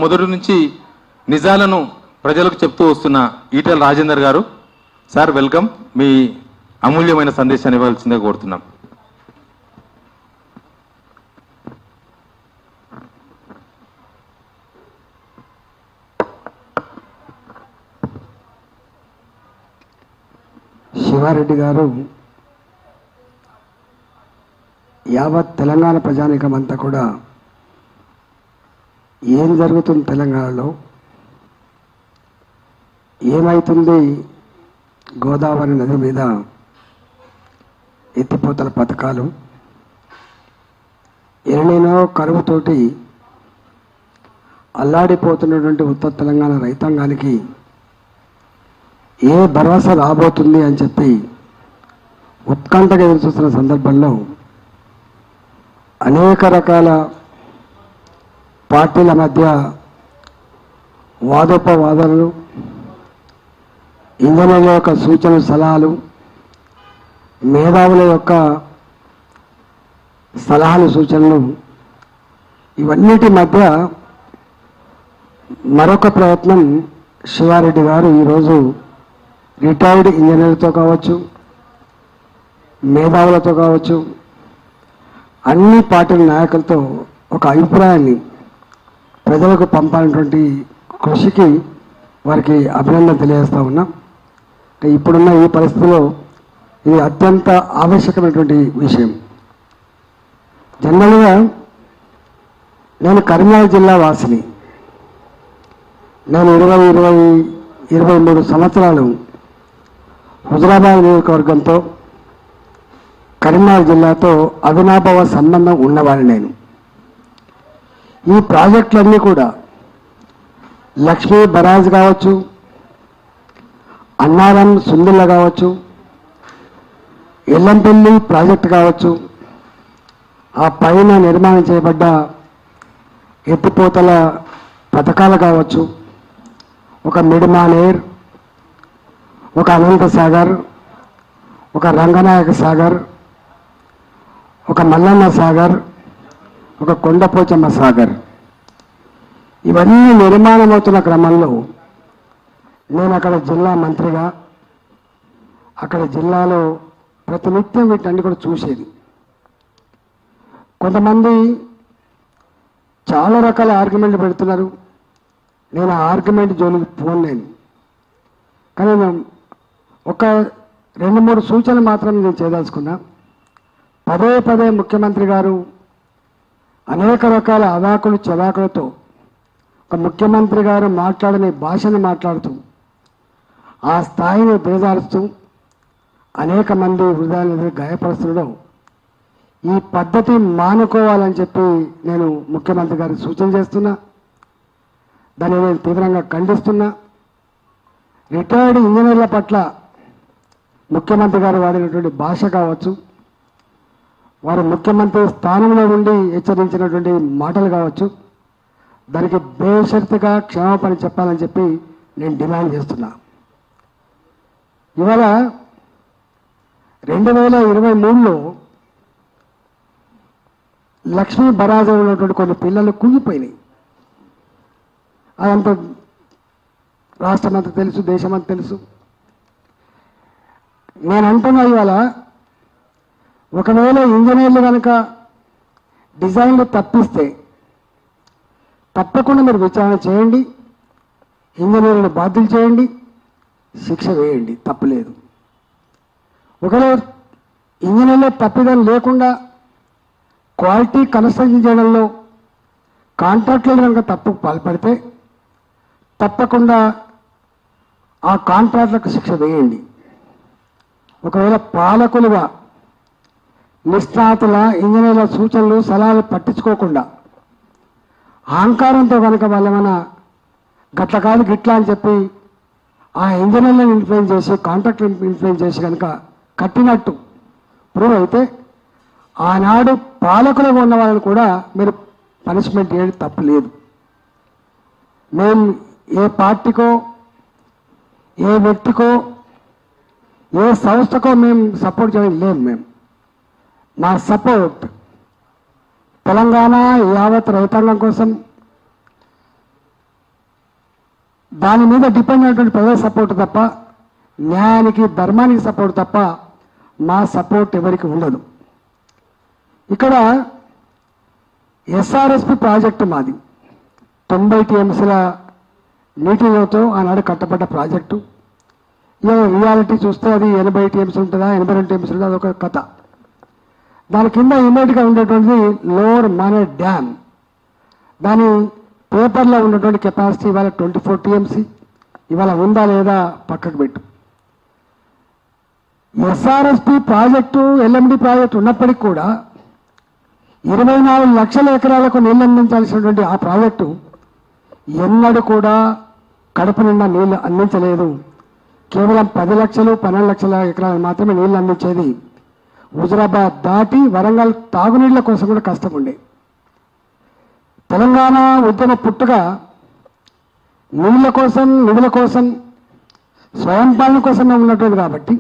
మొదటి నుంచి నిజాలను ప్రజలకు చెప్తూ వస్తున్న ఈటెల రాజేందర్ గారు, సార్ వెల్కమ్. మీ అమూల్యమైన సందేశాన్ని ఇవ్వాల్సిందిగా కోరుతున్నాం. శివారెడ్డి గారు యావత్ తెలంగాణ ప్రజానీకం అంతా కూడా ఏం జరుగుతుంది, తెలంగాణలో ఏమైతుంది, గోదావరి నది మీద ఎత్తిపోతల పథకాలు, ఎర్లీనో కరువుతోటి అల్లాడిపోతున్నటువంటి ఉత్తర తెలంగాణ రైతాంగానికి ఏ భరోసా రాబోతుంది అని చెప్పి ఉత్కంఠగా ఎదురు చూస్తున్న సందర్భంలో అనేక రకాల పార్టీల మధ్య వాదోపవాదనలు, ఇంధనాల యొక్క సూచనలు, సలహాలు, మేధావుల యొక్క సలహాలు, సూచనలు, ఇవన్నిటి మధ్య మరొక ప్రయత్నం శివారెడ్డి గారు ఈరోజు రిటైర్డ్ ఇంజనీర్లతో కావచ్చు, మేధావులతో కావచ్చు, అన్ని పార్టీల నాయకులతో ఒక అభిప్రాయాన్ని ప్రజలకు పంపాలన్నటువంటి కృషికి వారికి అభినందన తెలియజేస్తూ ఉన్నాం. ఇప్పుడున్న ఈ పరిస్థితిలో ఇది అత్యంత ఆవశ్యకమైనటువంటి విషయం. జనరల్గా నేను కరీంనగర్ జిల్లా వాసిని. నేను 23 సంవత్సరాలు హుజరాబాద్ నియోజకవర్గంతో కరీంనగర్ జిల్లాతో అవినాభావ సంబంధం ఉన్నవాడిని. నేను ఈ ప్రాజెక్టులన్నీ కూడా లక్ష్మీ బరాజ్ కావచ్చు, అన్నారం సుందిల్ల కావచ్చు, ఎల్లంపల్లి ప్రాజెక్టు కావచ్చు, ఆ పైన నిర్మాణం చేయబడ్డ ఎత్తిపోతల పథకాలు కావచ్చు, ఒక మిడ్మానేర్, ఒక అనంత సాగర్, ఒక రంగనాయక సాగర్, ఒక మల్లన్న సాగర్, ఒక కొండపోచమ్మ సాగర్, ఇవన్నీ నిర్మాణం అవుతున్న క్రమంలో నేను అక్కడ జిల్లా మంత్రిగా అక్కడ జిల్లాలో ప్రతినిత్యం వీటన్ని కూడా చూసేది. కొంతమంది చాలా రకాల ఆర్గ్యుమెంట్లు పెడుతున్నారు. నేను ఆ ఆర్గ్యుమెంట్ జోలికి పోలేను. కానీ ఒక 2-3 సూచనలు మాత్రం నేను చేయదలుచుకున్నా. పదే ముఖ్యమంత్రి గారు అనేక రకాల అవాకులు చవాకులతో ఒక ముఖ్యమంత్రి గారు మాట్లాడని భాషను మాట్లాడుతూ ఆ స్థాయిని దిగజారుస్తూ అనేక మంది హృదయాలను గాయపరుస్తుండడం, ఈ పద్ధతి మానుకోవాలని చెప్పి నేను ముఖ్యమంత్రి గారికి సూచన చేస్తున్నా. దాన్ని నేను తీవ్రంగా ఖండిస్తున్నా. రిటైర్డ్ ఇంజనీర్ల పట్ల ముఖ్యమంత్రి గారు వాడినటువంటి భాష కావచ్చు, వారు ముఖ్యమంత్రి స్థానంలో ఉండి హెచ్చరించినటువంటి మాటలు కావచ్చు, దానికి బేషరతుగా క్షమాపణ చెప్పాలని చెప్పి నేను డిమాండ్ చేస్తున్నా. ఇవాళ 2023లో లక్ష్మీ బరాజు ఉన్నటువంటి కొన్ని పిల్లలు కుంగిపోయినాయి. అదంతా రాష్ట్రమంతా తెలుసు, దేశమంతా తెలుసు. నేను అంటున్నా, ఇవాళ ఒకవేళ ఇంజనీర్లు కనుక డిజైన్లు తప్పిస్తే తప్పకుండా మీరు విచారణ చేయండి, ఇంజనీర్లను బాధ్యులు చేయండి, శిక్ష వేయండి, తప్పులేదు. ఒకవేళ ఇంజనీర్లో తప్పిదం లేకుండా క్వాలిటీ కన్స్ట్రక్షన్ చేయడంలో కాంట్రాక్టులు కనుక తప్పు పాల్పడితే తప్పకుండా ఆ కాంట్రాక్టులకు శిక్ష వేయండి. ఒకవేళ పాలకులుగా నిష్ణాతుల ఇంజనీర్ల సూచనలు సలహాలు పట్టించుకోకుండా అహంకారంతో కనుక వాళ్ళేమైనా గట్ల కాదు గిట్లా అని చెప్పి ఆ ఇంజనీర్లను ఇన్ఫ్లుయెన్స్ చేసి, కాంట్రాక్టర్ ఇన్ఫ్లుయెన్స్ చేసి కనుక కట్టినట్టు ప్రూవ్ అయితే ఆనాడు పాలకులుగా ఉన్న వాళ్ళని కూడా మీరు పనిష్మెంట్ చేయడం తప్పు లేదు. మేము ఏ పార్టీకో, ఏ వ్యక్తికో, ఏ సంస్థకో మేము సపోర్ట్ చేయడం లేదు. మేము మా సపోర్ట్ తెలంగాణ యావత్ రైతాంగం కోసం, దాని మీద డిపెండ్ అయినటువంటి ప్రజల సపోర్ట్ తప్ప, న్యాయానికి ధర్మానికి సపోర్ట్ తప్ప మా సపోర్ట్ ఎవరికి ఉండదు. ఇక్కడ ఎస్ఆర్ఎస్పి ప్రాజెక్టు మాది 90 టీఎంసీల నీటితో ఆనాడు కట్టబడ్డ ప్రాజెక్టు. ఇక రియాలిటీ చూస్తే అది 80 టీఎంసీ ఉంటుందా, 82 టీఎంసీ ఉంటుందా, అదొక కథ. దాని కింద ఇమ్మీడియట్గా ఉండేటువంటిది లోవర్ మానే డ్యామ్. దాని పేపర్లో ఉన్నటువంటి కెపాసిటీ ఇవాళ 24 టీఎంసీ. ఇవాళ ఉందా లేదా పక్కకు పెట్టు. ఎస్ఆర్ఎస్పి ప్రాజెక్టు, ఎల్ఎండి ప్రాజెక్టు ఉన్నప్పటికీ కూడా 24 లక్షల ఎకరాలకు నీళ్లు అందించాల్సినటువంటి ఆ ప్రాజెక్టు ఎన్నడూ కూడా కడుపు నిండా నీళ్లు అందించలేదు. కేవలం 10 లక్షలు 12 లక్షల ఎకరాలు మాత్రమే నీళ్లు అందించేది. హుజరాబాద్ దాటి వరంగల్ తాగునీళ్ల కోసం కూడా కష్టం ఉండే. తెలంగాణ ఉద్యమ పుట్టుగా నీళ్ల కోసం, నిధుల కోసం, స్వయం పాలన కోసమే ఉన్నటువంటి కాబట్టి,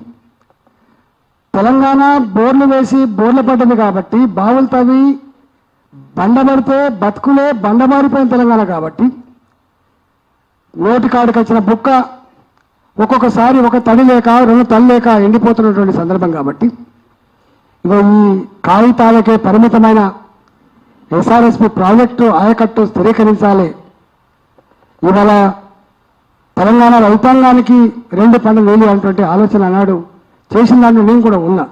తెలంగాణ బోర్లు వేసి బోర్లు పడ్డది కాబట్టి, బావులు తవ్వి బండబడితే బతుకులే బండమారిపోయిన తెలంగాణ కాబట్టి, నోటి కాడికి వచ్చిన బుక్క ఒక్కొక్కసారి ఒక తడి లేక 2 తడి లేక ఎండిపోతున్నటువంటి సందర్భం కాబట్టి, ఇక ఈ కాగితాలకే పరిమితమైన ఎస్ఆర్ఎస్పి ప్రాజెక్టు ఆయకట్టు స్థిరీకరించాలి. ఇవాళ తెలంగాణ రైతాంగానికి 2 పంటలు వేలు అనేటువంటి ఆలోచన అన్నాడు చేసిన దాంట్లో నేను కూడా ఉన్నా.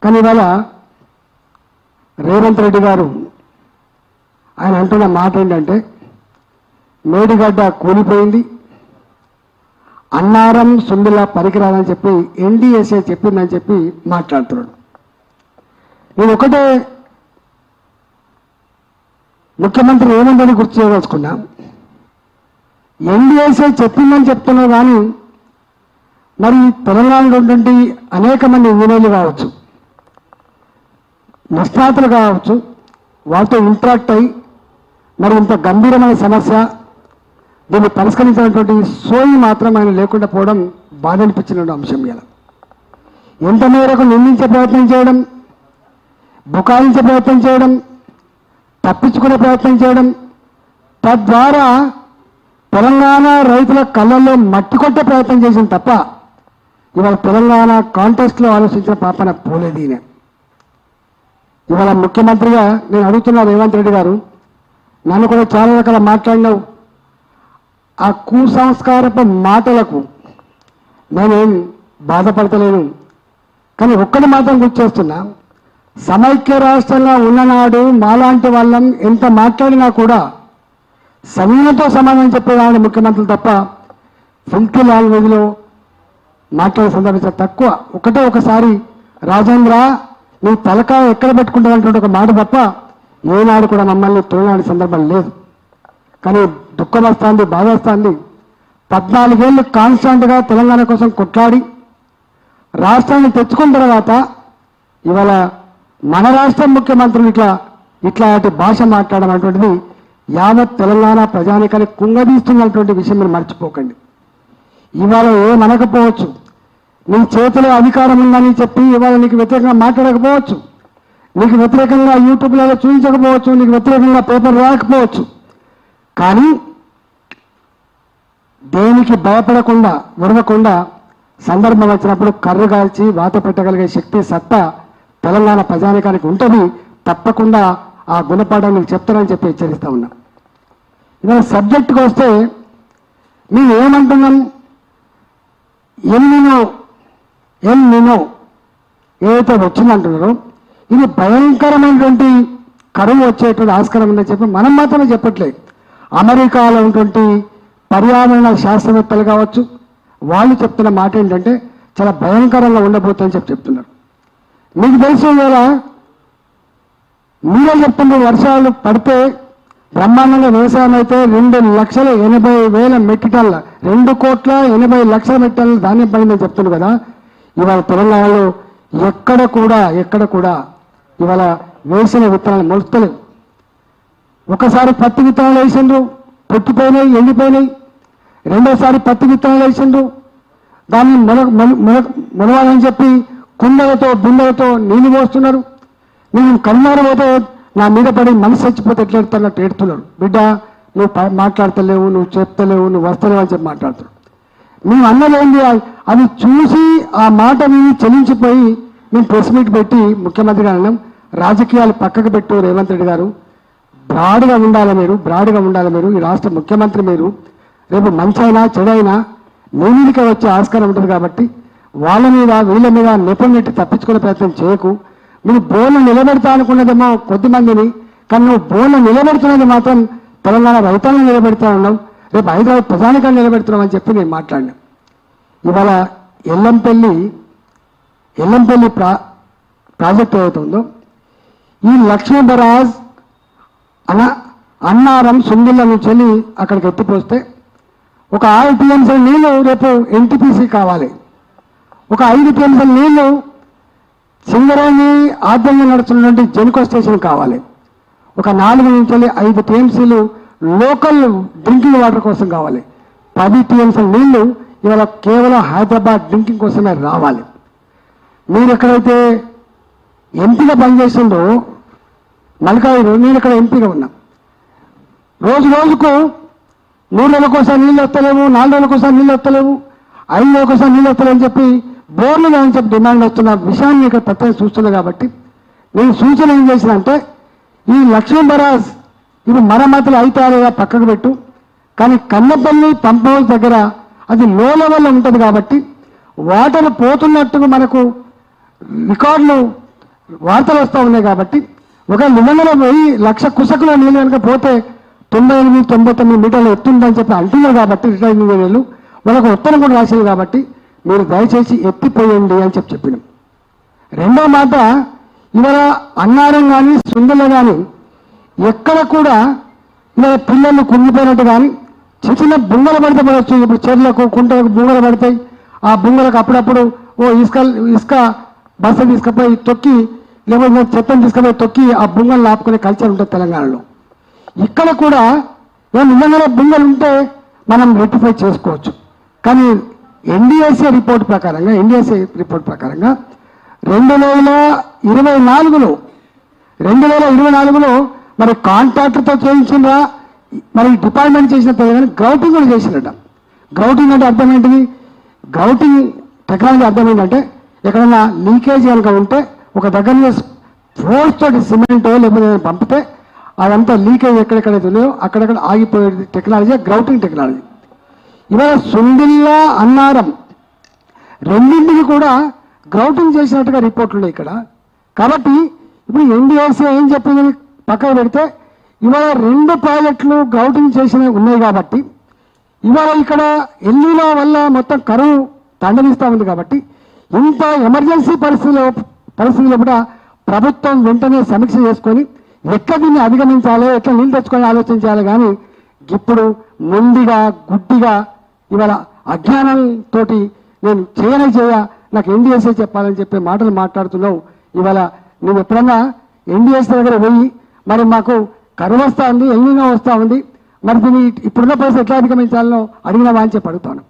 కానీ ఇవాళ రేవంత్ రెడ్డి గారు ఆయన అంటున్న మాట ఏంటంటే, మేడిగడ్డ కూలిపోయింది, అన్నారం సుందిలా పనికిరాదని చెప్పి ఎన్డీఎస్ఏ చెప్పిందని చెప్పి మాట్లాడుతున్నాడు. నేను ఒకటే ముఖ్యమంత్రి రేవంత్ రెడ్డి గుర్తు చేయదలుచుకున్నా. ఎన్డీఎస్ఏ చెప్పిందని చెప్తున్నా కానీ మరి తెలంగాణలో ఉన్నటువంటి అనేక మంది ఇంజనీర్లు కావచ్చు, నిష్ణాతులు కావచ్చు, వాళ్ళతో ఇంటరాక్ట్ అయ్యి మరి ఇంత గంభీరమైన సమస్య దీన్ని పరిష్కరించినటువంటి సోయి మాత్రం ఆయన లేకుండా పోవడం బాధ అనిపించిన అంశం. ఇలా ఎంత మేరకు నిందించే ప్రయత్నం చేయడం, బుకాయించే ప్రయత్నం చేయడం, తప్పించుకునే ప్రయత్నం చేయడం, తద్వారా తెలంగాణ రైతుల కళ్ళల్లో మట్టి కొట్టే ప్రయత్నం చేసిన తప్ప ఇవాళ తెలంగాణ కాంటెస్ట్లో ఆలోచించిన పాపన పోలేదు ఈయన. ఇవాళ ముఖ్యమంత్రిగా నేను అడుగుతున్నా రేవంత్ రెడ్డి గారు, నన్ను కూడా చాలా రకాల మాట్లాడినావు. ఆ కుసంస్కారపు మాటలకు నేనేం బాధపడతలేను. కానీ ఒక్కటి మాత్రం గుర్తు చేస్తున్నా, సమైక్య రాష్ట్రంగా ఉన్ననాడు మాలాంటి వాళ్ళం ఎంత మాట్లాడినా కూడా సమయంతో సమాధానం చెప్పేవాడిని ముఖ్యమంత్రులు తప్ప ఫుంకి లాంగ్వేజ్లో మాట్లాడే సందర్భం తక్కువ. ఒకసారి రాజేంద్ర నీ తలకాయ ఎక్కడ పెట్టుకుంటానంటే ఒక మాట తప్ప ఏనాడు కూడా మమ్మల్ని తోలాడే సందర్భం లేదు. కానీ దుఃఖం వస్తుంది, బాధ వస్తుంది. 14 ఏళ్ళు కాన్స్టాంట్గా తెలంగాణ కోసం కొట్లాడి రాష్ట్రాన్ని తెచ్చుకున్న తర్వాత ఇవాళ మన రాష్ట్ర ముఖ్యమంత్రులు ఇట్లాంటి భాష మాట్లాడడం అటువంటిది యావత్ తెలంగాణ ప్రజానికాన్ని కుంగదీస్తున్నటువంటి విషయం మీరు మర్చిపోకండి. ఇవాళ ఏమనకపోవచ్చు, నీ చేతిలో అధికారం ఉందని చెప్పి ఇవాళ నీకు వ్యతిరేకంగా మాట్లాడకపోవచ్చు, నీకు వ్యతిరేకంగా యూట్యూబ్లలో చూపించకపోవచ్చు, నీకు వ్యతిరేకంగా పేపర్ రాకపోవచ్చు. కానీ దేనికి భయపడకుండా విడవకుండా సందర్భం వచ్చినప్పుడు కర్రు కాల్చి వాత పెట్టగలిగే శక్తి సత్తా తెలంగాణ ప్రజానికానికి ఉంటుంది. తప్పకుండా ఆ గుణపాఠం మీకు చెప్తారని చెప్పి హెచ్చరిస్తా ఉన్నా. ఇవాళ సబ్జెక్టుకి వస్తే మేము ఏమంటున్నాం, ఎన్నినో ఏదైతే వచ్చిందంటున్నారో ఇది భయంకరమైనటువంటి కరువు వచ్చేటువంటి ఆస్కారం ఉందని చెప్పి మనం మాత్రమే చెప్పట్లేదు. అమెరికాలో ఉన్నటువంటి పర్యావరణ శాస్త్రవేత్తలు కావచ్చు, వాళ్ళు చెప్తున్న మాట ఏంటంటే చాలా భయంకరంగా ఉండబోతుందని చెప్తున్నారు. మీకు తెలుసు కదా, మీరే చెప్తున్నారు వర్షాలు పడితే బ్రహ్మాండంగా వ్యవసాయం అయితే 2,80,000 మెట్రిక్ టన్నుల 2,80,00,000 మెట్రిక్ టన్నుల ధాన్యం పడిందని చెప్తున్నారు కదా. ఇవాళ తెలంగాణలో ఎక్కడ కూడా ఇవాళ వేసిన విత్తనాలు మొలుస్తలేవు. ఒకసారి పత్తి విత్తనాలు వేసిండ్రు, పొట్టిపోయినాయి, ఎండిపోయినాయి. రెండోసారి పత్తి విత్తనాలు వేసిండ్రు, దాన్ని మొలవాలని చెప్పి కుండలతో బిందెలతో నీళ్లు పోస్తున్నారు. నేను కన్నారు పోతే నా మీద పడి మనసు చచ్చిపోతే ఎట్లా ఎడుతున్నట్టు ఏడుతున్నారు. బిడ్డ నువ్వు మాట్లాడతలేవు, నువ్వు చెప్తలేవు, నువ్వు వస్తలేవు అని చెప్పి మాట్లాడుతున్నావు. మేము అన్నదేంటి, అది చూసి ఆ మాట విని చెల్లించిపోయి మేము ప్రెస్ మీట్ పెట్టి ముఖ్యమంత్రి గారు అన్నాం, రాజకీయాలు పక్కకు పెట్టు రేవంత్ రెడ్డి గారు, బ్రాడ్గా ఉండాలి మీరు, ఈ రాష్ట్ర ముఖ్యమంత్రి మీరు, రేపు మంచైనా చెడైనా మీ మీదకే వచ్చే ఆస్కారం ఉంటుంది కాబట్టి వాళ్ళ మీద వీళ్ళ మీద నెపం నెట్టి తప్పించుకునే ప్రయత్నం చేయకు. మీరు బోర్లు నిలబెడతా అనుకున్నదేమో కొద్దిమందిని, కానీ నువ్వు బోర్లు నిలబెడుతున్నది మాత్రం తెలంగాణ రైతాలను నిలబెడతా ఉన్నావు, రేపు హైదరాబాద్ ప్రజానికాన్ని నిలబెడుతున్నావు అని చెప్పి నేను మాట్లాడినా. ఇవాళ ఎల్లంపల్లి ప్రాజెక్ట్ ఏదైతుందో ఈ లక్ష్మీ బరాజ్ అన్నారం సుందిళ్ళ నుంచి వెళ్ళి అక్కడికి ఎత్తిపోస్తే ఒక 6 టీఎంసీల నీళ్లు రేపు ఎన్టీపీసీ కావాలి, ఒక 5 టీఎంసీల నీళ్లు సింగరేణి ఆధ్వర్యంలో నడుస్తున్నటువంటి జెన్కో స్టేషన్ కావాలి, ఒక 4 నుంచి 5 టీఎంసీలు లోకల్ డ్రింకింగ్ వాటర్ కోసం కావాలి, 10 టీఎంసీల నీళ్లు ఇవాళ కేవలం హైదరాబాద్ డ్రింకింగ్ కోసమే రావాలి. మీరు ఎక్కడైతే ఎంపీగా పనిచేసిందో మల్కాయిలో, నేను ఇక్కడ ఎంపీగా ఉన్నా, రోజుకు 3 రోజులకోసారి నీళ్ళు వస్తలేవు, 4 రోజులకోసారి నీళ్ళు వస్తలేవు, 5 రోజులకోసారి నీళ్ళు వస్తలేవు అని చెప్పి బోర్లు అని చెప్పి డిమాండ్ వస్తున్న విషయాన్ని ఇక్కడ ప్రత్యేక చూస్తున్నా. కాబట్టి నేను సూచన ఏం చేసిన అంటే, ఈ లక్ష్మీ బరాజ్ ఇది మరమ్మతులు అయితారుగా పక్కకు పెట్టు, కానీ కన్నపల్లి పంప్ హౌస్ దగ్గర అది లో లెవెల్లో ఉంటుంది కాబట్టి వాటర్ పోతున్నట్టుగా మనకు రికార్డులు వార్తలు వస్తూ ఉన్నాయి. కాబట్టి ఒక నిబంధన పోయి 1,00,000 కుసకుల నీళ్ళు కనుక పోతే 98-99 మీటర్లు ఎత్తుందని చెప్పి అంటున్నారు. కాబట్టి రిటైర్డ్ ఇంజనీర్లు వాళ్ళకు ఉత్తరం కూడా రాసింది. కాబట్టి మీరు దయచేసి ఎత్తిపోయండి అని చెప్పినాం. రెండో మాట, ఇవాళ అన్నారం కానీ సుందరలో కానీ ఎక్కడ కూడా ఇవాళ పిల్లలు కుంగిపోయినట్టు కానీ చిన్న బుంగలు పడితే పడవచ్చు. ఇప్పుడు చెర్లకు కుంటలకు బుంగలు పడతాయి, ఆ బుంగలకు అప్పుడప్పుడు ఇసుక బస్సు తీసుకుపోయి తొక్కి, లేకపోతే చెత్తను తీసుకుపోయి తొక్కి ఆ బుంగలు ఆపుకునే కల్చర్ ఉంటుంది తెలంగాణలో. ఇక్కడ కూడా నిజంగానే బుంగలు ఉంటే మనం రెక్టిఫై చేసుకోవచ్చు. కానీ ఎన్డీఎస్ఏ రిపోర్ట్ ప్రకారంగా 2024లో మరి కాంట్రాక్టర్తో చేయించిందా, మరి డిపార్ట్మెంట్ చేసిన తెలియదు, గ్రౌటింగ్ కూడా చేసినట్ట. గ్రౌటింగ్ అంటే అర్థం ఏంటిది? గ్రౌటింగ్ టెక్నాలజీ అర్థం ఏంటంటే, ఎక్కడన్నా లీకేజ్ కనుక ఉంటే ఒక దగ్గర ఫోర్స్ తోటి సిమెంట్ లేకపోతే పంపితే అదంతా లీకేజ్ ఎక్కడెక్కడైతే ఉన్నాయో అక్కడక్కడ ఆగిపోయే టెక్నాలజీ గ్రౌటింగ్ టెక్నాలజీ. ఇవాళ సుందిల్లా అన్నారం రెండింటికి కూడా గ్రౌటింగ్ చేసినట్టుగా రిపోర్ట్లు ఉన్నాయి ఇక్కడ. కాబట్టి ఇప్పుడు ఎన్డీఎస్ఏ ఏం చెప్పింది పక్కన పెడితే, ఇవాళ 2 ప్రాజెక్టులు గ్రౌటింగ్ చేసినవి ఉన్నాయి. కాబట్టి ఇవాళ ఇక్కడ ఎల్లీలో వల్ల మొత్తం కరువు తండనిస్తూ ఉంది. కాబట్టి ఇంత ఎమర్జెన్సీ పరిస్థితుల్లో కూడా ప్రభుత్వం వెంటనే సమీక్ష చేసుకొని ఎట్లా దీన్ని అధిగమించాలో, ఎట్లా నీళ్ళు తెచ్చుకొని ఆలోచించాలి. కానీ ఇప్పుడు మొండిగా గుడ్డిగా ఇవాళ అజ్ఞానంతో నేను నాకు ఎన్డీఎస్ఏ చెప్పాలని చెప్పే మాటలు మాట్లాడుతున్నావు. ఇవాళ నువ్వు ఎప్పుడన్నా ఎన్డీఎస్ఏ దగ్గర పోయి మరి మాకు కరువు వస్తూ ఉంది, ఎల్లీనో వస్తూ ఉంది, మరి దీన్ని ఇప్పుడున్న పరిస్థితి ఎట్లా అధిగమించాలనో అడిగినావా అని చెప్పి అడుగుతాను.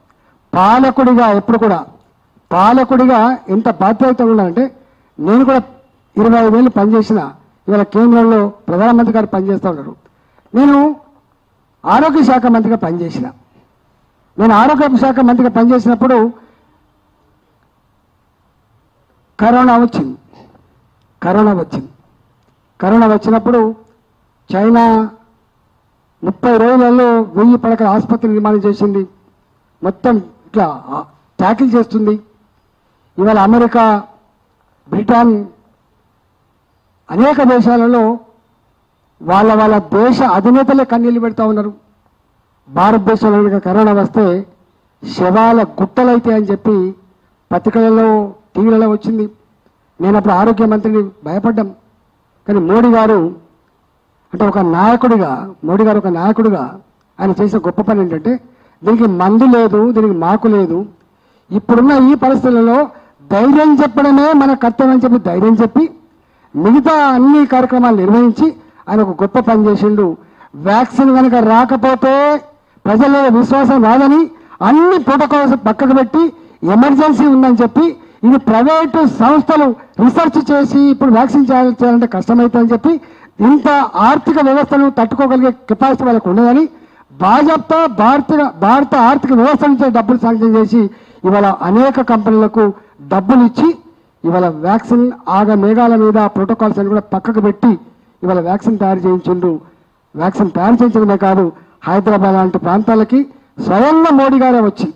పాలకుడిగా ఎప్పుడు కూడా పాలకుడిగా ఎంత బాధ్యత ఉండాలంటే, నేను కూడా 25 ఏళ్ళు పనిచేసిన, ఇవాళ కేంద్రంలో ప్రధానమంత్రి గారు పనిచేస్తూ ఉన్నారు. నేను ఆరోగ్య శాఖ మంత్రిగా పనిచేసిన. నేను ఆరోగ్య శాఖ మంత్రిగా పనిచేసినప్పుడు కరోనా వచ్చినప్పుడు చైనా 30 రోజులలో 1000 పడకల ఆసుపత్రి నిర్మాణం చేసింది. మొత్తం ఇట్లా ట్యాకిల్ చేస్తుంది. ఇవాళ అమెరికా, బ్రిటన్ అనేక దేశాలలో వాళ్ళ దేశ అధినేతలే కన్నీళ్ళు పెడతా ఉన్నారు. భారతదేశంలో కరోనా వస్తే శవాల గుట్టలైతే అని చెప్పి పత్రికలలో, టీవీలలో వచ్చింది. నేను అప్పుడు ఆరోగ్య మంత్రిని భయపడ్డాం. కానీ మోడీ గారు ఒక నాయకుడిగా ఆయన చేసిన గొప్ప పని ఏంటంటే, దీనికి మందు లేదు, దీనికి మాకు లేదు, ఇప్పుడున్న ఈ పరిస్థితులలో ధైర్యం చెప్పడమే మన కర్తవ్యం అని చెప్పి ధైర్యం చెప్పి మిగతా అన్ని కార్యక్రమాలు నిర్వహించి ఆయన ఒక గొప్ప పని చేసిండు. వ్యాక్సిన్ కనుక రాకపోతే ప్రజల్లో విశ్వాసం రాదని అన్ని ప్రోటోకాల్స్ పక్కకు పెట్టి ఎమర్జెన్సీ ఉందని చెప్పి, ఇది ప్రైవేటు సంస్థలు రీసెర్చ్ చేసి ఇప్పుడు వ్యాక్సిన్ చేయాలంటే కష్టమవుతుందని చెప్పి, ఇంత ఆర్థిక వ్యవస్థను తట్టుకోగలిగే కెపాసిటీ వాళ్ళకు ఉండదని భాజపా భారత ఆర్థిక వ్యవస్థ నుంచి డబ్బులు శాంక్షన్ చేసి ఇవాళ అనేక కంపెనీలకు డబ్బులు ఇచ్చి ఇవాళ వ్యాక్సిన్ మేఘాల మీద ప్రోటోకాల్స్ అని కూడా పక్కకు పెట్టి ఇవాళ వ్యాక్సిన్ తయారు చేయించిండ్రు. వ్యాక్సిన్ తయారు చేయించడమే కాదు, హైదరాబాద్ లాంటి ప్రాంతాలకి స్వయంగా మోడీ గారే వచ్చి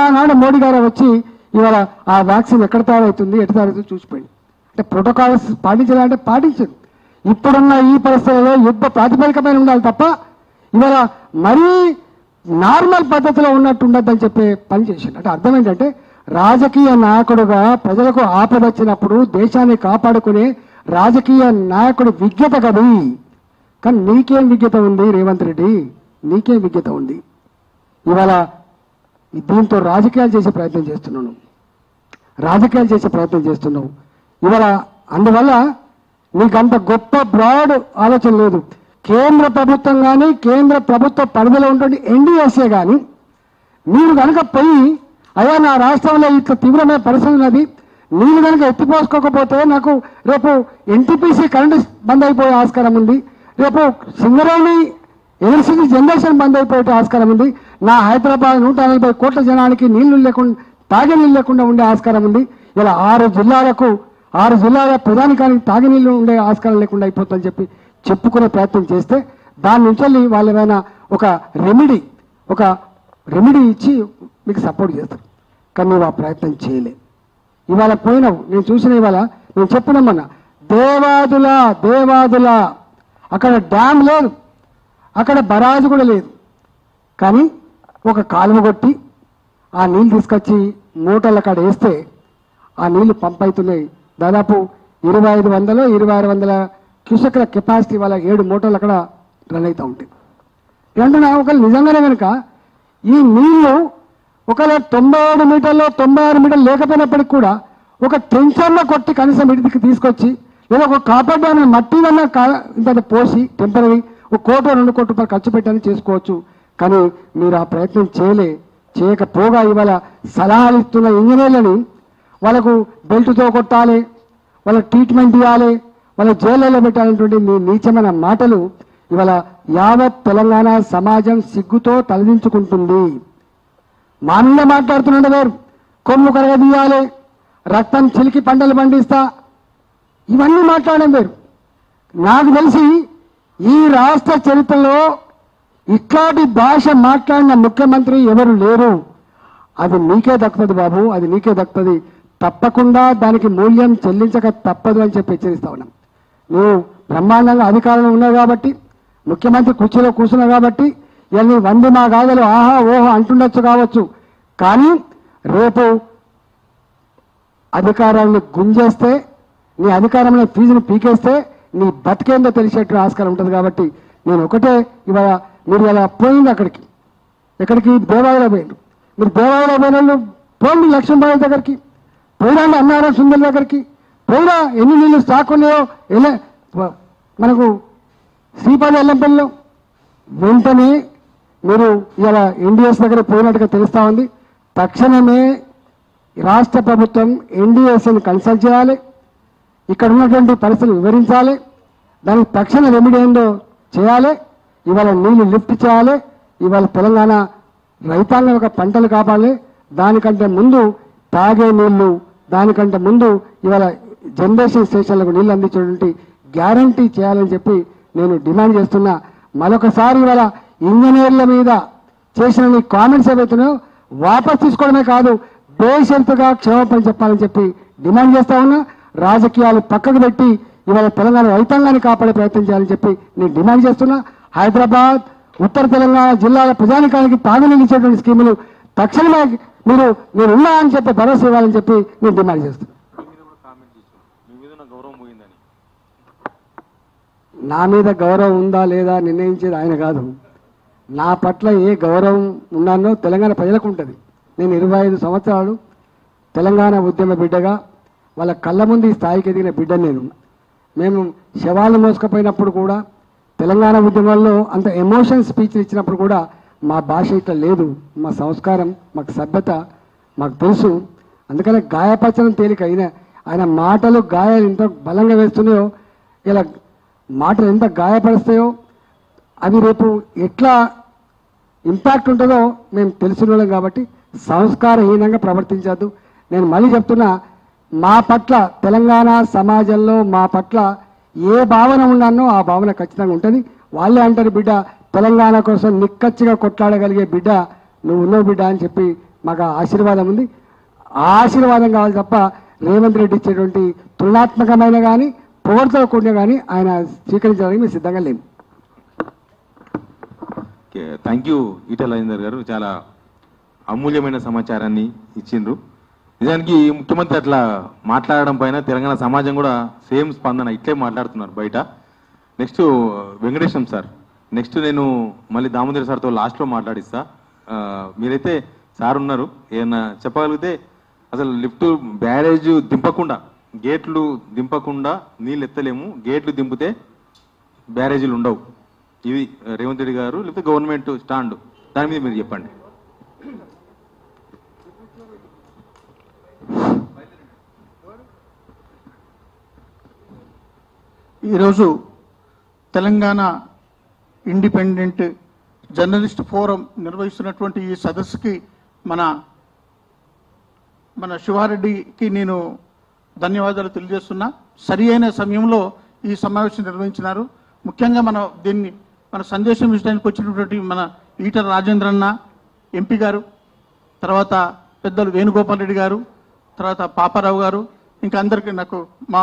ఆనాడు మోడీ గారే వచ్చి ఇవాళ ఆ వ్యాక్సిన్ ఎక్కడ తయారవుతుంది ఎట్లా తయారవుతుంది చూసిపోయింది. అంటే ప్రోటోకాల్స్ పాటించాలంటే పాటించదు. ఇప్పుడున్న ఈ పరిస్థితుల్లో యుద్ధ ప్రాతిపదికమైన ఉండాలి తప్ప ఇవాళ మరీ నార్మల్ పద్ధతిలో ఉన్నట్టు ఉండద్దని చెప్పే పని చేసిండు. అంటే అర్థం ఏంటంటే రాజకీయ నాయకుడుగా ప్రజలకు ఆపదొచ్చినప్పుడు దేశాన్ని కాపాడుకునే రాజకీయ నాయకుడు విజ్ఞత కది. కానీ నీకేం విజ్ఞత ఉంది రేవంత్ రెడ్డి? నీకేం విజ్ఞత ఉంది? ఇవాళ దీంతో రాజకీయాలు చేసే ప్రయత్నం చేస్తున్నావు ఇవాళ. అందువల్ల నీకంత గొప్ప బ్రాడ్ ఆలోచన లేదు. కేంద్ర ప్రభుత్వం కానీ కేంద్ర ప్రభుత్వ పరిధిలో ఉంటుంది ఎన్డీఎస్ఏ కానీ మీరు కనుక పోయి అయ్యా నా రాష్ట్రంలో ఇట్లా తీవ్రమైన పరిస్థితి ఉన్నది, నీళ్ళు కనుక ఎత్తిపోసుకోకపోతే నాకు రేపు ఎన్టీపీసీ కరెంటు బంద్ అయిపోయే ఆస్కారం ఉంది, రేపు సింగరేణి ఎలక్ట్రిసిటీ జనరేషన్ బంద్ అయిపోయే ఆస్కారం ఉంది, నా హైదరాబాద్ 140 కోట్ల జనానికి నీళ్లు లేకుండా తాగే నీళ్ళు లేకుండా ఉండే ఆస్కారం ఉంది, ఇలా 6 జిల్లాల ప్రజానికానికి తాగే నీళ్లు ఉండే ఆస్కారం లేకుండా అయిపోతుందని చెప్పి చెప్పుకునే ప్రయత్నం చేస్తే దాని నుంచి వాళ్ళు ఏమైనా ఒక రెమెడీ ఇచ్చి మీకు సపోర్ట్ చేస్తారు. కానీ నువ్వు ఆ ప్రయత్నం చేయలే. ఇవాళ పోయినావు, నేను చూసిన ఇవాళ నేను చెప్పినామన్నా దేవాదుల అక్కడ డ్యామ్ లేదు, అక్కడ బరాజు కూడా లేదు. కానీ ఒక కాలువ కొట్టి ఆ నీళ్ళు తీసుకొచ్చి మూటల కాడ వేస్తే ఆ నీళ్లు పంప్ అవుతున్నాయి. దాదాపు 2500-2600 క్యూసెక్ల కెపాసిటీ వాళ్ళ 7 మూటలు అక్కడ రన్ అవుతూ ఉంటాయి. ఏంటన్నా ఒకళ్ళు నిజంగానే కనుక ఈ నీళ్లు ఒకవేళ 97 మీటర్లు 96 మీటర్లు లేకపోయినప్పటికి కూడా ఒక టెన్షన్లో కొట్టి కనీసం ఇంటికి తీసుకొచ్చి లేదా ఒక కాపర్ డ్యామ్ మట్టి వల్ల ఇంత పోసి టెంపరీ 1 కోటి 2 కోట్ల రూపాయలు ఖర్చు పెట్టని చేసుకోవచ్చు. కానీ మీరు ఆ ప్రయత్నం చేయకపోగా ఇవాళ సలహాలు ఇస్తున్న ఇంజనీర్లని వాళ్ళకు బెల్ట్తో కొట్టాలి, వాళ్ళ ట్రీట్మెంట్ ఇవ్వాలి, వాళ్ళ జైళ్ళలో పెట్టాలనేటువంటి మీ నీచమైన మాటలు ఇవాళ యావత్ తెలంగాణ సమాజం సిగ్గుతో తలదించుకుంటుంది. మా మీద మాట్లాడుతున్నాడు వేరు, కొమ్ము కరగదీయాలి, రక్తం చిలికి పంటలు పండిస్తా, ఇవన్నీ మాట్లాడడం వేరు. నాకు తెలిసి ఈ రాష్ట్ర చరిత్రలో ఇట్లాంటి భాష మాట్లాడిన ముఖ్యమంత్రి ఎవరు లేరు. అది నీకే దక్కుతుంది బాబు, అది నీకే దక్కుతుంది. తప్పకుండా దానికి మూల్యం చెల్లించక తప్పదు అని చెప్పి హెచ్చరిస్తా ఉన్నాం. నువ్వు బ్రహ్మాండంగా అధికారంలో ఉన్నావు కాబట్టి, ముఖ్యమంత్రి కుర్చీలో కూర్చున్నావు కాబట్టి ఇవన్నీ 100 మా గాథలు ఆహా ఓహో అంటుండొచ్చు కావచ్చు. కానీ రేపు అధికారాన్ని గుంజేస్తే, నీ అధికారంలో ఫీజును పీకేస్తే నీ బతికేందో తెలిసేట్టు ఆస్కారం ఉంటుంది. కాబట్టి నేను ఒకటే ఇవాళ మీరు ఇలా పోయింది ఎక్కడికి దేవాలయంలో పోయిండు. మీరు దేవాలయంలో పోయిన వాళ్ళు పోండి, లక్ష్మీబాయి దగ్గరికి పోయినా, అన్నారం సుందర్ దగ్గరికి పోయినా, ఎన్ని నీళ్ళు స్టాక్ ఉన్నాయో మనకు శ్రీపాద ఎల్లంపల్లిలో వెంటనే మీరు ఇలా ఎన్డీఎస్ దగ్గర పోయినట్టుగా తెలుస్తూ ఉంది. తక్షణమే రాష్ట్ర ప్రభుత్వం ఎన్డీఎస్ని కన్సల్ట్ చేయాలి, ఇక్కడ ఉన్నటువంటి పరిస్థితులు వివరించాలి, దానికి తక్షణ రెమెడీ ఏందో చేయాలి. ఇవాళ నీళ్లు లిఫ్ట్ చేయాలి, ఇవాళ తెలంగాణ రైతాంగం యొక్క పంటలు కాపాడాలి. దానికంటే ముందు తాగే నీళ్లు, దానికంటే ముందు ఇవాళ జనరేషన్ స్టేషన్లకు నీళ్లు అందించేటువంటి గ్యారంటీ చేయాలని చెప్పి నేను డిమాండ్ చేస్తున్నా. మరొకసారి ఇవాళ ఇంజనీర్ల మీద చేసిన నీ కామెంట్స్ ఏవైతున్నాయో వాపస్ తీసుకోవడమే కాదు, బేషరతుగా క్షమాపణ చెప్పాలని చెప్పి డిమాండ్ చేస్తా ఉన్నా. రాజకీయాలు పక్కకు పెట్టి ఇవాళ తెలంగాణ రైతాంగాన్ని కాపాడే ప్రయత్నం చేయాలని చెప్పి నేను డిమాండ్ చేస్తున్నా. హైదరాబాద్, ఉత్తర తెలంగాణ జిల్లాల ప్రజానికానికి తాగునీళ్ళు ఇచ్చేటువంటి స్కీములు తక్షణమే మీరు ఉన్నా అని చెప్పి భరోసా ఇవ్వాలని చెప్పి నేను డిమాండ్ చేస్తున్నాను. నా మీద గౌరవం ఉందా లేదా నిర్ణయించేది ఆయన కాదు. నా పట్ల ఏ గౌరవం ఉన్నానో తెలంగాణ ప్రజలకు ఉంటుంది. నేను 25 సంవత్సరాలు తెలంగాణ ఉద్యమ బిడ్డగా వాళ్ళ కళ్ళ ముందు ఈ స్థాయికి ఎదిగిన బిడ్డ నేను. మేము శవాలను మోసుకపోయినప్పుడు కూడా, తెలంగాణ ఉద్యమంలో అంత ఎమోషన్ స్పీచ్లు ఇచ్చినప్పుడు కూడా మా భాష ఇట్లా లేదు. మా సంస్కారం, మాకు సభ్యత మాకు తెలుసు. అందుకనే గాయపరచడం తేలిక. ఆయన మాటలు గాయాలు ఎంత బలంగా వేస్తున్నాయో, ఇలా మాటలు ఎంత గాయపరుస్తాయో అవి రేపు ఎట్లా ఇంపాక్ట్ ఉంటుందో మేము తెలిసిన వాళ్ళం కాబట్టి సంస్కారహీనంగా ప్రవర్తించద్దు. నేను మళ్ళీ చెప్తున్నా, మా పట్ల తెలంగాణ సమాజంలో మా పట్ల ఏ భావన ఉన్నానో ఆ భావన ఖచ్చితంగా ఉంటుంది. వాళ్ళే అంటారు, బిడ్డ తెలంగాణ కోసం నిక్కచ్చిగా కొట్లాడగలిగే బిడ్డ నువ్వు ఉన్నావు బిడ్డ అని చెప్పి మాకు ఆశీర్వాదం ఉంది. ఆ ఆశీర్వాదం కావాలి తప్ప రేవంత్ రెడ్డి ఇచ్చేటువంటి తులనాత్మకమైన కానీ పొగడ్తల కూడిన కానీ ఆయన స్వీకరించడానికి మేము సిద్ధంగా లేము. థ్యాంక్ యూ ఈటెల రాజేందర్ గారు, చాలా అమూల్యమైన సమాచారాన్ని ఇచ్చిండ్రు. నిజానికి ముఖ్యమంత్రి అట్లా మాట్లాడడం పైన తెలంగాణ సమాజం కూడా సేమ్ స్పందన ఇట్లే మాట్లాడుతున్నారు బయట. నెక్స్ట్ వెంకటేశం సార్, నెక్స్ట్ నేను మళ్ళీ దామోదర్ సార్తో లాస్ట్లో మాట్లాడిస్తా. మీరైతే సార్ ఉన్నారు, ఏమన్నా చెప్పగలిగితే అసలు లిఫ్ట్ బ్యారేజ్ దింపకుండా, గేట్లు దింపకుండా నీళ్ళు ఎత్తలేము, గేట్లు దింపితే బ్యారేజీలు ఉండవు. ఇది రేవంత్ రెడ్డి గారు లేకపోతే గవర్నమెంట్ స్టాండ్, దాని మీద మీరు చెప్పండి. ఈరోజు తెలంగాణ ఇండిపెండెంట్ జర్నలిస్ట్ ఫోరం నిర్వహిస్తున్నటువంటి ఈ సదస్సుకి మన శివారెడ్డికి నేను ధన్యవాదాలు తెలియజేస్తున్నా. సరి అయిన సమయంలో ఈ సమావేశం నిర్వహించినారు. ముఖ్యంగా మన సందేశం ఇచ్చడానికి వచ్చినటువంటి మన ఈటల రాజేంద్రన్న ఎంపీ గారు, తర్వాత పెద్దలు వేణుగోపాల్ రెడ్డి గారు, తర్వాత పాపారావు గారు, ఇంకా అందరికీ నాకు మా